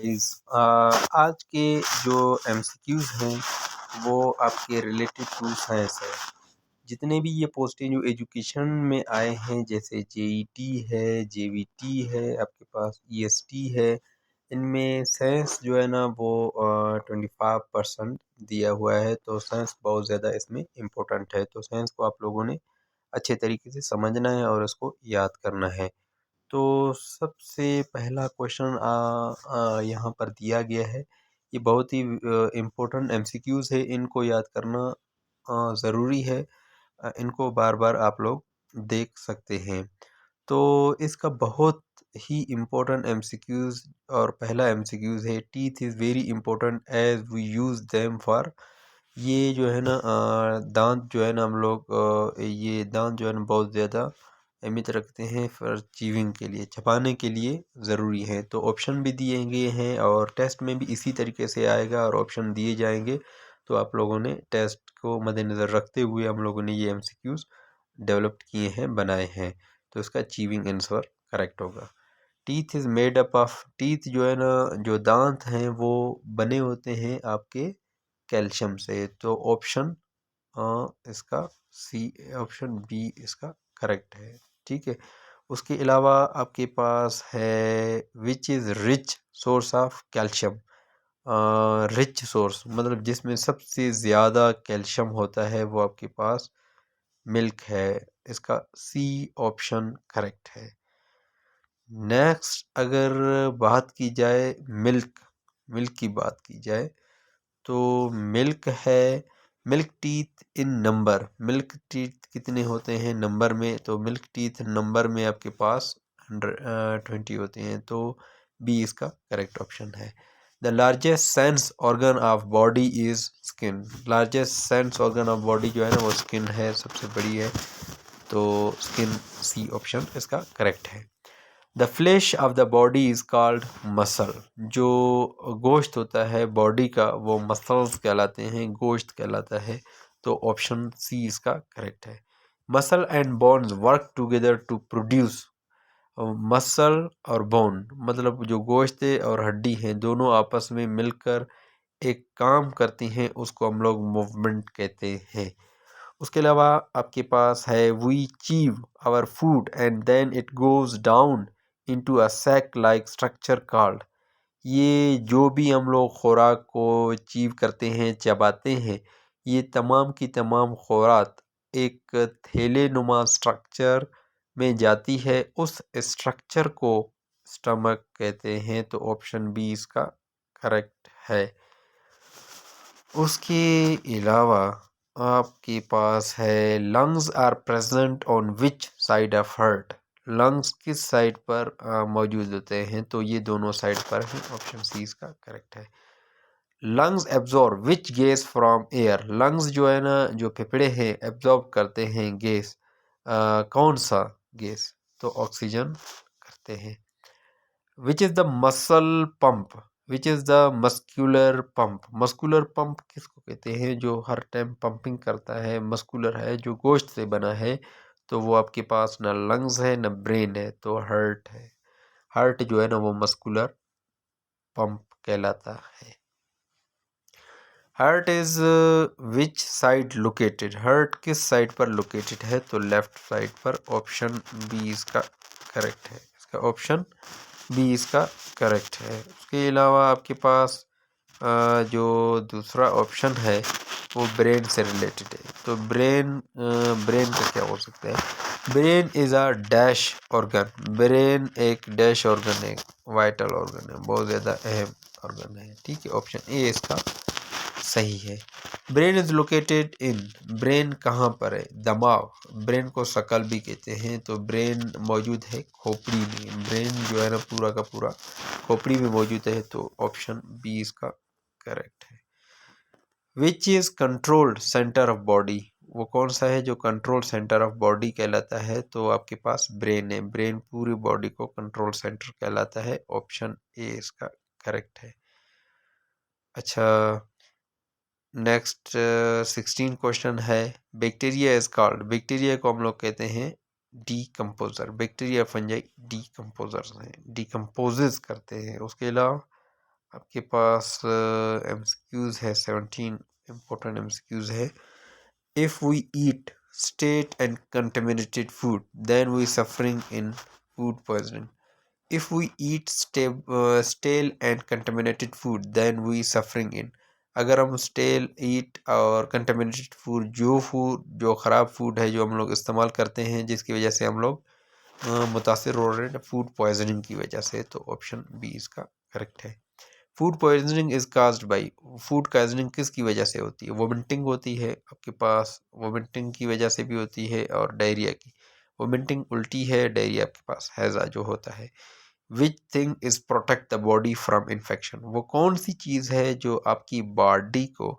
इस आज के जो एमसीक्यूज हैं वो आपके रिलेटेड टू साइंस है। जितने भी ये पोस्टें जो एजुकेशन में आए हैं, जैसे जेईटी है, जेवीटी है, आपके पास ईएसटी है, इनमें साइंस जो है ना वो 25% दिया हुआ है। तो साइंस बहुत ज़्यादा इसमें इम्पोर्टेंट है। तो साइंस को आप लोगों ने अच्छे तरीके से समझना है और उसको याद करना है। तो सबसे पहला क्वेश्चन यहाँ पर दिया गया है। ये बहुत ही इम्पोर्टेंट एमसीक्यूज़ है, इनको याद करना ज़रूरी है। इनको बार बार आप लोग देख सकते हैं। तो इसका बहुत ही इम्पोर्टेंट एमसीक्यूज़ और पहला एमसीक्यूज़ है, teeth is very important as we use them for. ये जो है ना दांत जो है ना हम लोग ये दांत जो है ना बहुत ज़्यादा अहमियत रखते हैं फॉर चीविंग के लिए, चबाने के लिए ज़रूरी है। तो ऑप्शन भी दिए गए हैं और टेस्ट में भी इसी तरीके से आएगा और ऑप्शन दिए जाएंगे। तो आप लोगों ने टेस्ट को मद्देनज़र रखते हुए हम लोगों ने ये एमसीक्यूज़ डेवलप किए हैं, बनाए हैं। तो इसका चीविंग आंसर करेक्ट होगा। Teeth is made up of, teeth जो है ना जो दांत हैं वो बने होते हैं आपके कैल्शियम से। तो ऑप्शन इसका सी, ऑप्शन बी इसका करेक्ट है। ठीक है। उसके अलावा आपके पास है which is rich source of calcium. Rich source मतलब जिसमें सबसे ज़्यादा कैल्शियम होता है वो आपके पास मिल्क है। इसका सी ऑप्शन करेक्ट है। नेक्स्ट अगर बात की जाए मिल्क, मिल्क की बात की जाए तो मिल्क है, milk teeth in number, milk teeth कितने होते हैं नंबर में? तो मिल्क टीथ नंबर में आपके पास 20 होते हैं। तो बी इसका करेक्ट ऑप्शन है। The largest sense organ of body is skin. Largest sense organ of body जो है ना वो स्किन है, सबसे बड़ी है। तो स्किन, सी ऑप्शन इसका करेक्ट है। The flash of the body is called muscle. जो गोश्त होता है बॉडी का वो मसल्स कहलाते हैं, गोश्त कहलाता है। तो ऑप्शन सी इसका करेक्ट है। Muscle and bones work together to produce. Muscle और बोन मतलब जो गोश्त और हड्डी हैं दोनों आपस में मिलकर एक काम करती हैं, उसको हम लोग मूवमेंट कहते हैं। उसके अलावा आपके पास है we chew our food and then it goes down into a sac like structure called. ये जो भी हम लोग खुराक को चीव करते हैं, चबाते हैं, ये तमाम की तमाम खुराक एक थैले नुमा स्ट्रक्चर में जाती है। उस स्ट्रक्चर को स्टमक कहते हैं। तो ऑप्शन बी इसका करेक्ट है। उसके अलावा आपके पास है lungs are present on which side of heart. Lungs किस साइड पर मौजूद होते हैं? तो ये दोनों साइड पर हैं। ऑप्शन सी इसका करेक्ट है। Lungs absorb which gas from air. Lungs जो है ना जो फेफड़े हैं एब्जॉर्ब करते हैं गैस, कौन सा गैस? तो ऑक्सीजन करते हैं। Which is the muscle pump, which is the muscular pump. Muscular pump किसको कहते हैं? जो हर टाइम पंपिंग करता है, मस्कुलर है, जो गोश्त से बना है। तो वो आपके पास ना लंग्स है ना ब्रेन है, तो हार्ट है। हार्ट जो है ना वो मस्कुलर पंप कहलाता है। Heart is which side located. Heart किस साइड पर लोकेटेड है? तो लेफ्ट साइड पर। ऑप्शन बी इसका करेक्ट है। इसका ऑप्शन बी इसका करेक्ट है। उसके अलावा आपके पास जो दूसरा ऑप्शन है वो ब्रेन से रिलेटेड है। तो ब्रेन, ब्रेन का क्या हो सकता है? Brain is a dash organ. Brain एक डैश ऑर्गन है, वाइटल ऑर्गन है, बहुत ज़्यादा अहम ऑर्गन है। ठीक है, ऑप्शन ए इसका सही है। Brain is located in, brain कहाँ पर है? दिमाग, ब्रेन को शकल भी कहते हैं। तो ब्रेन मौजूद है खोपड़ी में। ब्रेन जो है ना पूरा का पूरा खोपड़ी में मौजूद है। तो ऑप्शन बी इसका करेक्ट है। Which is controlled centre of body. वो कौन सा है जो कंट्रोल सेंटर ऑफ बॉडी कहलाता है? तो आपके पास ब्रेन है। ब्रेन पूरी बॉडी को कंट्रोल सेंटर कहलाता है। ऑप्शन ए इसका करेक्ट है। अच्छा, नेक्स्ट 16 क्वेश्चन है। बैक्टीरिया इज कॉल्ड, बैक्टीरिया को हम लोग कहते हैं डीकम्पोजर। बैक्टीरिया फंजाई डीकम्पोजर्स हैं, डीकम्पोजेस करते हैं। उसके अलावा आपके पास MCQs है 17 इम्पोर्टेंट MCQs है। If we eat state and contaminated food, then we suffering in food poisoning. If we eat stale and contaminated food, then we suffering in। अगर हम स्टेल ईट और कंटेमिनेटेड फूड जो ख़राब फूड है जो हम लोग इस्तेमाल करते हैं जिसकी वजह से हम लोग मुतासिर हो रहे हैं फूड पॉइजनिंग की वजह से, तो ऑप्शन बी इसका करेक्ट है। Food poisoning is caused by, food poisoning किसकी वजह से होती है? वोमिटिंग होती है आपके पास, वोमिटिंग की वजह से भी होती है, और डायरिया की। वोमिटिंग उल्टी है, डायरिया आपके पास हैज़ा जो होता है। Which thing is protect the body from infection, वो कौन सी चीज़ है जो आपकी बॉडी को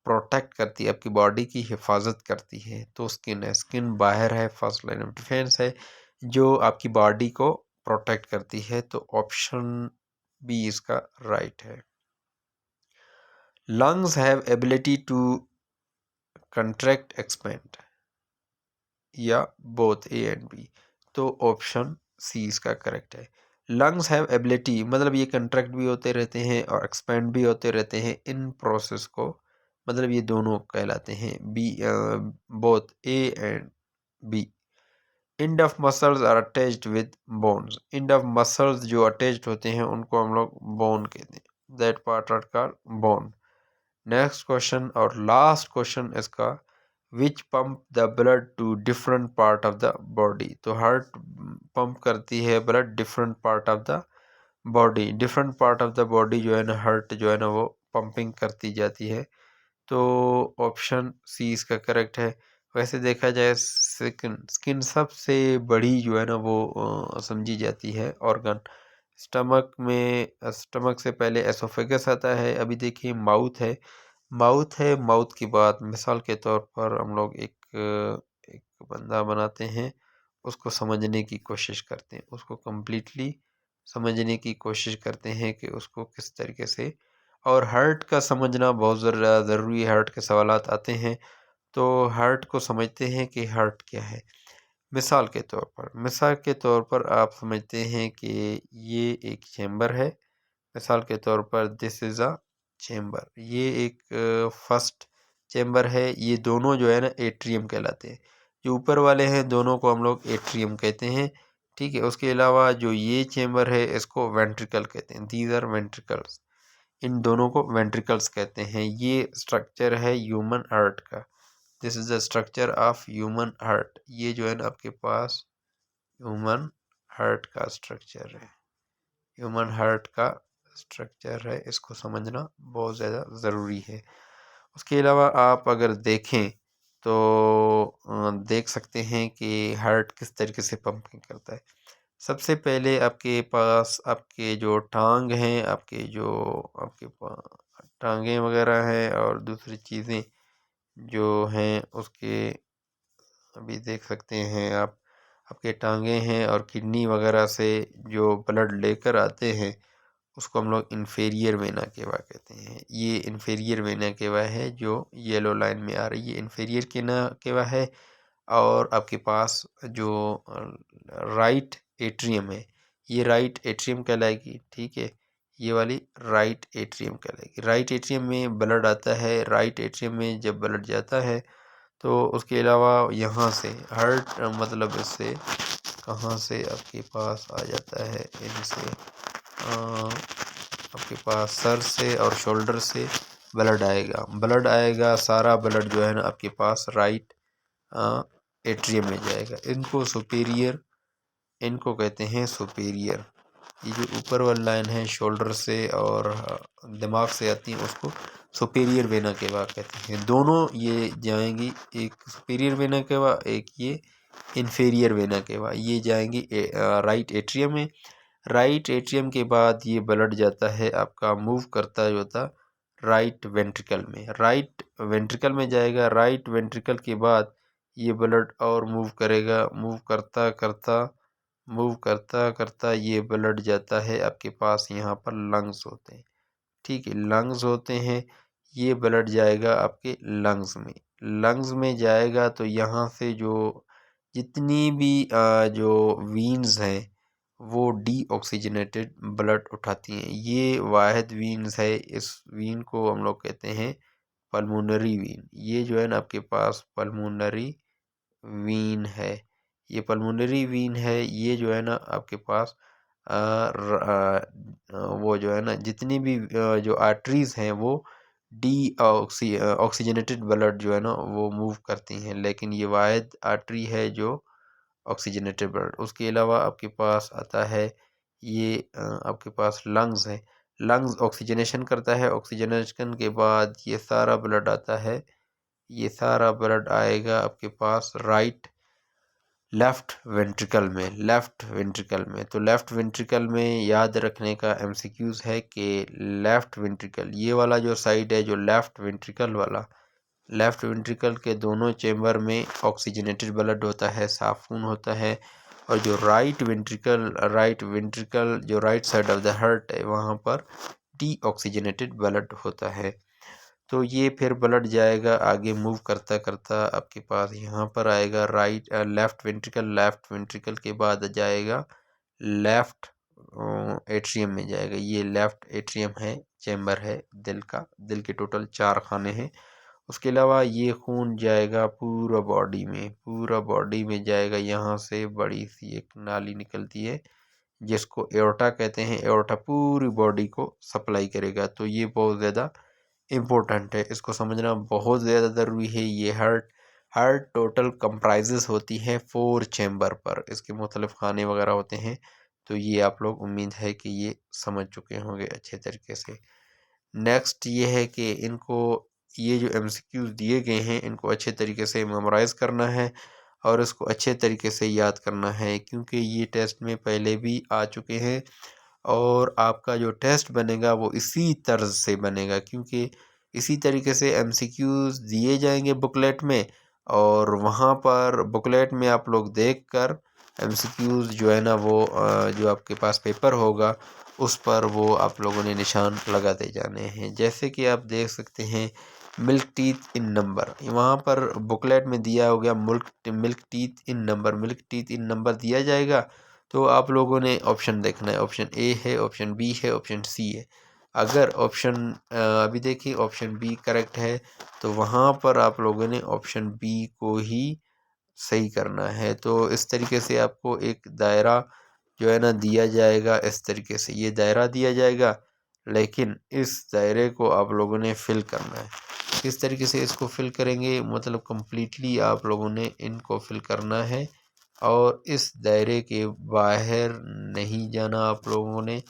प्रोटेक्ट करती है, आपकी बॉडी की हिफाजत करती है? तो स्किन है, स्किन बाहर है, फर्स्ट लाइन ऑफ डिफेंस है जो आपकी बॉडी को प्रोटेक्ट करती है, तो ऑप्शन बी इसका राइट है। Lungs have ability to contract expand, या बोथ ए एंड बी, तो ऑप्शन सी इसका करेक्ट है। लंग्स हैव एबिलिटी मतलब ये कंट्रैक्ट भी होते रहते हैं और एक्सपेंड भी होते रहते हैं, इन प्रोसेस को मतलब ये दोनों कहलाते हैं B, both A and B. End of muscles are attached with bones, end of muscles जो अटैच्ड होते हैं उनको हम लोग बोन कहते हैं, that part are called bone. Next question और लास्ट क्वेश्चन इसका, which pump the blood to different part of the body, तो हार्ट पंप करती है blood different part of the body, different part of the body जो है ना heart जो है ना वो पंपिंग करती जाती है, तो ऑप्शन सी इसका करेक्ट है। वैसे देखा जाए स्किन, स्किन सबसे बड़ी जो है ना वो समझी जाती है ऑर्गन। स्टमक में, स्टमक से पहले एसोफेगस आता है, अभी देखिए माउथ है, माउथ है, माउथ के बाद मिसाल के तौर पर हम लोग एक बंदा बनाते हैं, उसको समझने की कोशिश करते हैं, उसको कम्प्लीटली समझने की कोशिश करते हैं कि उसको किस तरीके से, और हार्ट का समझना बहुत ज़रूरी है, हार्ट के सवालात आते हैं तो हार्ट को समझते हैं कि हार्ट क्या है। मिसाल के तौर पर आप समझते हैं कि ये एक चैम्बर है, मिसाल के तौर पर दिस इज़ अ चैम्बर, ये एक फर्स्ट चैम्बर है, ये दोनों जो है ना एट्रियम कहलाते हैं, जो ऊपर वाले हैं दोनों को हम लोग एट्रियम कहते हैं, ठीक है। उसके अलावा जो ये चैम्बर है इसको वेंट्रिकल कहते हैं, दीज आर वेंट्रिकल्स, इन दोनों को वेंट्रिकल्स कहते हैं। ये स्ट्रक्चर है ह्यूमन हार्ट का, this is the structure of human heart, ये जो है ना आपके पास ह्यूमन हार्ट का स्ट्रक्चर है, ह्यूमन हार्ट का स्ट्रक्चर है, इसको समझना बहुत ज़्यादा ज़रूरी है। उसके अलावा आप अगर देखें तो देख सकते हैं कि हार्ट किस तरीके से पंपिंग करता है। सबसे पहले आपके पास आपके जो टांग हैं, आपके जो आपके टांगें वगैरह हैं और दूसरी चीज़ें जो हैं उसके अभी देख सकते हैं आप, आपके टांगें हैं और किडनी वगैरह से जो ब्लड लेकर आते हैं उसको हम लोग इन्फेरियर वेना केवा कहते हैं। ये इन्फेरियर वेना केवा है जो येलो लाइन में आ रही है, इन्फेरियर केवा है। और आपके पास जो राइट एट्रियम है, ये राइट एट्रियम कहलाएगी, ठीक है, ये वाली राइट एट्रियम कहलाएगी। राइट एट्रियम में ब्लड आता है, राइट एट्रियम में जब ब्लड जाता है तो उसके अलावा यहाँ से हार्ट मतलब इससे कहाँ से आपके पास आ जाता है, इनसे आपके पास सर से और शोल्डर से ब्लड आएगा, ब्लड आएगा, सारा ब्लड जो है ना आपके पास राइट एट्रियम में जाएगा। इनको सुपीरियर, इनको कहते हैं सुपीरियर। ये जो ऊपर वाली लाइन है शोल्डर से और दिमाग से आती है उसको सुपीरियर वेना केवा कहते हैं। दोनों ये जाएंगी, एक सुपीरियर वेना केवा, एक ये इन्फेरियर वेना केवा, ये जाएंगी राइट एट्रियम में। राइट एट्रियम के बाद ये ब्लड जाता है आपका, मूव करता है जो था राइट वेंट्रिकल में, राइट वेंट्रिकल में जाएगा। राइट वेंट्रिकल के बाद ये ब्लड और मूव करेगा, मूव करता करता मूव करता करता ये ब्लड जाता है आपके पास, यहाँ पर लंग्स होते हैं, ठीक है, लंग्स होते हैं। ये ब्लड जाएगा आपके लंग्स में, लंग्स में जाएगा तो यहाँ से जो जितनी भी जो वीन्स हैं वो डीऑक्सीजनेटेड ब्लड उठाती हैं। ये वाहिद वीन्स है, इस वीन को हम लोग कहते हैं पल्मोनरी वीन। ये जो है ना आपके पास पल्मोनरी वीन है। ये पल्मोनरी वीन है, ये जो है ना आपके पास वो जो है ना जितनी भी जो आर्टरीज हैं वो ऑक्सीजनेटेड ब्लड जो है ना वो मूव करती हैं, लेकिन ये वाहिद आर्टरी है जो ऑक्सीजनेटेड ब्लड। उसके अलावा आपके पास आता है ये आपके पास लंग्स है। लंग्स ऑक्सीजनेशन करता है, ऑक्सीजनेशन के बाद ये सारा ब्लड आता है, ये सारा ब्लड आएगा आपके पास लेफ्ट वेंट्रिकल में। तो लेफ्ट वेंट्रिकल में याद रखने का एमसीक्यूज है कि लेफ्ट वेंट्रिकल, ये वाला जो साइड है, जो लेफ्ट वेंट्रिकल वाला, लेफ्ट वेंट्रिकल के दोनों चेम्बर में ऑक्सीजनेटेड ब्लड होता है, साफ खून होता है। और जो राइट वेंट्रिकल जो right side of the heart है, वहाँ पर डीऑक्सीजनेटेड ब्लड होता है। तो ये फिर ब्लड जाएगा आगे मूव करता करता आपके पास यहाँ पर आएगा लेफ्ट वेंट्रिकल के बाद जाएगा लेफ्ट एट्रियम में जाएगा। ये लेफ्ट एट्रियम है, चैम्बर है दिल का। दिल के टोटल 4 खाने हैं। उसके अलावा ये खून जाएगा पूरा बॉडी में जाएगा। यहाँ से बड़ी सी एक नाली निकलती है जिसको एओर्टा कहते हैं। एओर्टा पूरी बॉडी को सप्लाई करेगा। तो ये बहुत ज़्यादा इम्पोर्टेंट है, इसको समझना बहुत ज़्यादा ज़रूरी है। ये हार्ट टोटल कंप्राइजेस होती है 4 चैम्बर पर, इसके मुख्तलिफ खाने वगैरह होते हैं। तो ये आप लोग उम्मीद है कि ये समझ चुके होंगे अच्छे तरीके से। नेक्स्ट ये है कि इनको, ये जो एमसीक्यूज दिए गए हैं, इनको अच्छे तरीके से मेमोराइज़ करना है और इसको अच्छे तरीके से याद करना है, क्योंकि ये टेस्ट में पहले भी आ चुके हैं और आपका जो टेस्ट बनेगा वो इसी तर्ज से बनेगा, क्योंकि इसी तरीके से एमसीक्यूज दिए जाएंगे बुकलेट में, और वहाँ पर बुकलेट में आप लोग देखकर एमसीक्यूज जो है ना वो जो आपके पास पेपर होगा उस पर वो आप लोगों ने निशान लगाते जाने हैं। जैसे कि आप देख सकते हैं मिल्क टीथ इन नंबर, वहाँ पर बुकलेट में दिया हो गया मिल्क टीथ इन नंबर दिया जाएगा। तो आप लोगों ने ऑप्शन देखना है, ऑप्शन ए है, ऑप्शन बी है, ऑप्शन सी है। अगर ऑप्शन अभी देखिए ऑप्शन बी करेक्ट है, तो वहाँ पर आप लोगों ने ऑप्शन बी को ही सही करना है। तो इस तरीके से आपको एक दायरा जो है ना दिया जाएगा, इस तरीके से ये दायरा दिया जाएगा, लेकिन इस दायरे को आप लोगों ने फिल करना है। किस तरीके से इसको फिल करेंगे, मतलब कम्प्लीटली आप लोगों ने इनको फिल करना है और इस दायरे के बाहर नहीं जाना। आप लोगों ने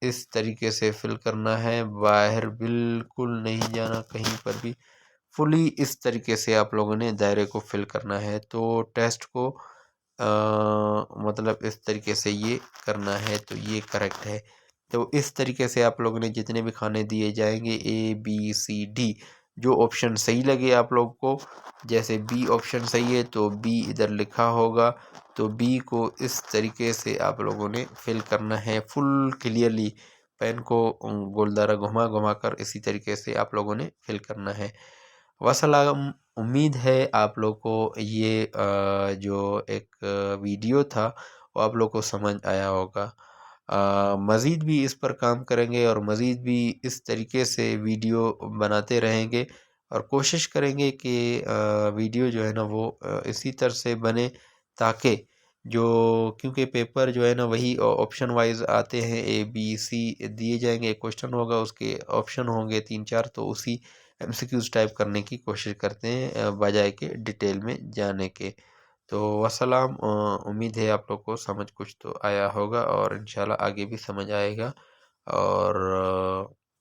इस तरीके से फिल करना है, बाहर बिल्कुल नहीं जाना कहीं पर भी। फुली इस तरीके से आप लोगों ने दायरे को फिल करना है। तो टेस्ट को मतलब इस तरीके से ये करना है, तो ये करेक्ट है। तो इस तरीके से आप लोगों ने जितने भी खाने दिए जाएंगे ABCD, जो ऑप्शन सही लगे आप लोग को, जैसे बी ऑप्शन सही है तो बी इधर लिखा होगा, तो बी को इस तरीके से आप लोगों ने फिल करना है फुल क्लियरली। पेन को गोलदारा घुमा घुमा कर इसी तरीके से आप लोगों ने फिल करना है। वसलाम, उम्मीद है आप लोग को ये जो एक वीडियो था वो आप लोग को समझ आया होगा। मज़ीद भी इस पर काम करेंगे और मज़ीद भी इस तरीके से वीडियो बनाते रहेंगे और कोशिश करेंगे कि वीडियो जो है ना वो इसी तरह से बने, ताकि जो, क्योंकि पेपर जो है ना वही ऑप्शन वाइज आते हैं, ABC दिए जाएंगे, एक क्वेश्चन होगा उसके ऑप्शन होंगे 3-4, तो उसी एमसीक्यूज टाइप करने की कोशिश करते हैं बजाय के डिटेल में जाने के। तो वसलाम, उम्मीद है आप लोग को समझ कुछ तो आया होगा और इंशाल्लाह आगे भी समझ आएगा। और